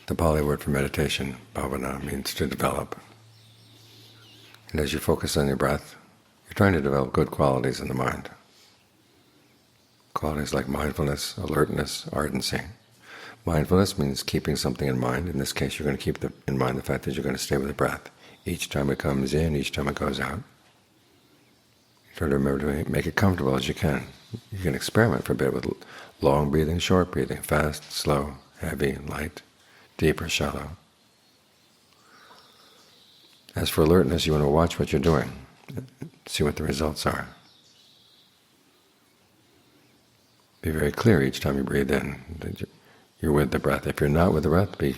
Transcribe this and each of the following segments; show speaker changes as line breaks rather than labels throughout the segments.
The Pali word for meditation, bhavana, means to develop. And as you focus on your breath, you're trying to develop good qualities in the mind. Qualities like mindfulness, alertness, ardency. Mindfulness means keeping something in mind. In this case, you're going to keep in mind the fact that you're going to stay with the breath. Each time it comes in, each time it goes out. You try to remember to make it comfortable as you can. You can experiment for a bit with long breathing, short breathing, fast, slow, heavy, light, deep or shallow. As for alertness, you want to watch what you're doing, see what the results are. Be very clear each time you breathe in that you're with the breath. If you're not with the breath, be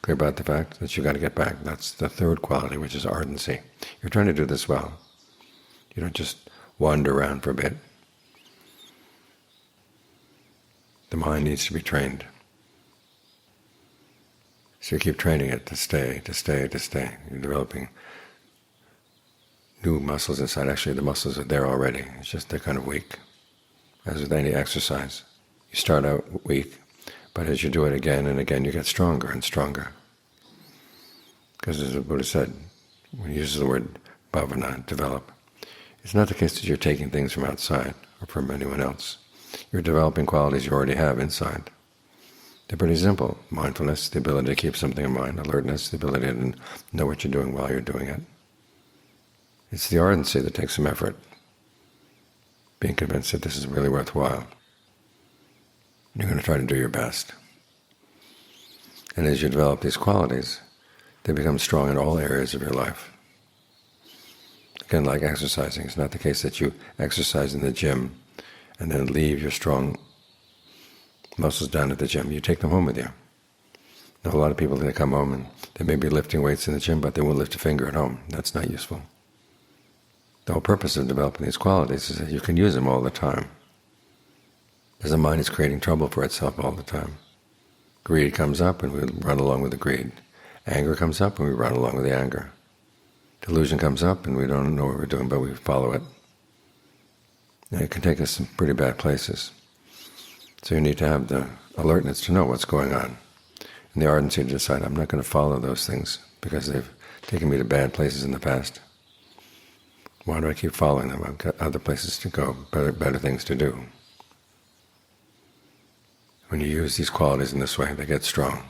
clear about the fact that you've got to get back. That's the third quality, which is ardency. You're trying to do this well. You don't just wander around for a bit. The mind needs to be trained. So you keep training it to stay, to stay, to stay. You're developing new muscles inside. Actually, the muscles are there already. It's just they're kind of weak. As with any exercise, you start out weak, but as you do it again and again, you get stronger and stronger. Because as the Buddha said, when he uses the word bhavana, develop, it's not the case that you're taking things from outside or from anyone else. You're developing qualities you already have inside. They're pretty simple. Mindfulness, the ability to keep something in mind. Alertness, the ability to know what you're doing while you're doing it. It's the ardency that takes some effort. Being convinced that this is really worthwhile. You're going to try to do your best. And as you develop these qualities, they become strong in all areas of your life. Again, like exercising, it's not the case that you exercise in the gym and then leave your strong muscles down at the gym. You take them home with you. Now, a lot of people, they come home and they may be lifting weights in the gym, but they won't lift a finger at home. That's not useful. The whole purpose of developing these qualities is that you can use them all the time. Because the mind is creating trouble for itself all the time. Greed comes up and we run along with the greed. Anger comes up and we run along with the anger. Delusion comes up and we don't know what we're doing, but we follow it. And it can take us some pretty bad places. So you need to have the alertness to know what's going on, and the ardency to decide, I'm not going to follow those things because they've taken me to bad places in the past. Why do I keep following them? I've got other places to go, better things to do. When you use these qualities in this way, they get strong.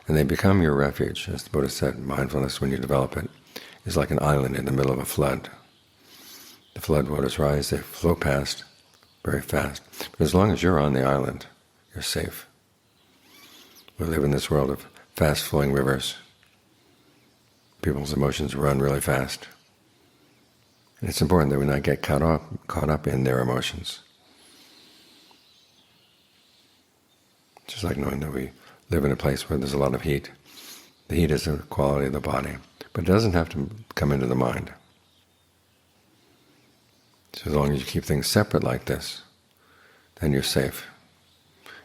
And they become your refuge. As the Buddha said, mindfulness, when you develop it, is like an island in the middle of a flood. The flood waters rise, they flow past very fast. But as long as you're on the island, you're safe. We live in this world of fast-flowing rivers. People's emotions run really fast. And it's important that we not get caught up in their emotions. Just like knowing that we live in a place where there's a lot of heat. The heat is a quality of the body, but it doesn't have to come into the mind. So as long as you keep things separate like this, then you're safe.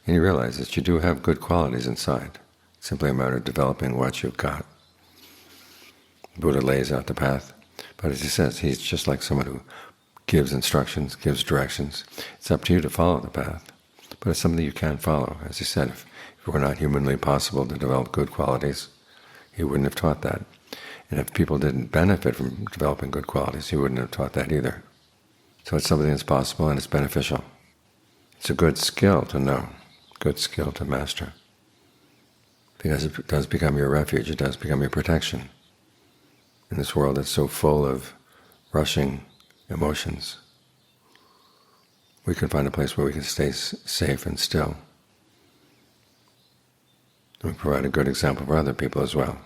And you realize that you do have good qualities inside. It's simply a matter of developing what you've got. The Buddha lays out the path, but as he says, he's just like someone who gives instructions, gives directions. It's up to you to follow the path, but it's something you can follow. As he said, if it were not humanly possible to develop good qualities, he wouldn't have taught that. And if people didn't benefit from developing good qualities, he wouldn't have taught that either. So it's something that's possible and it's beneficial. It's a good skill to know, good skill to master. Because it does become your refuge, it does become your protection. In this world that's so full of rushing emotions, we can find a place where we can stay safe and still. And we provide a good example for other people as well.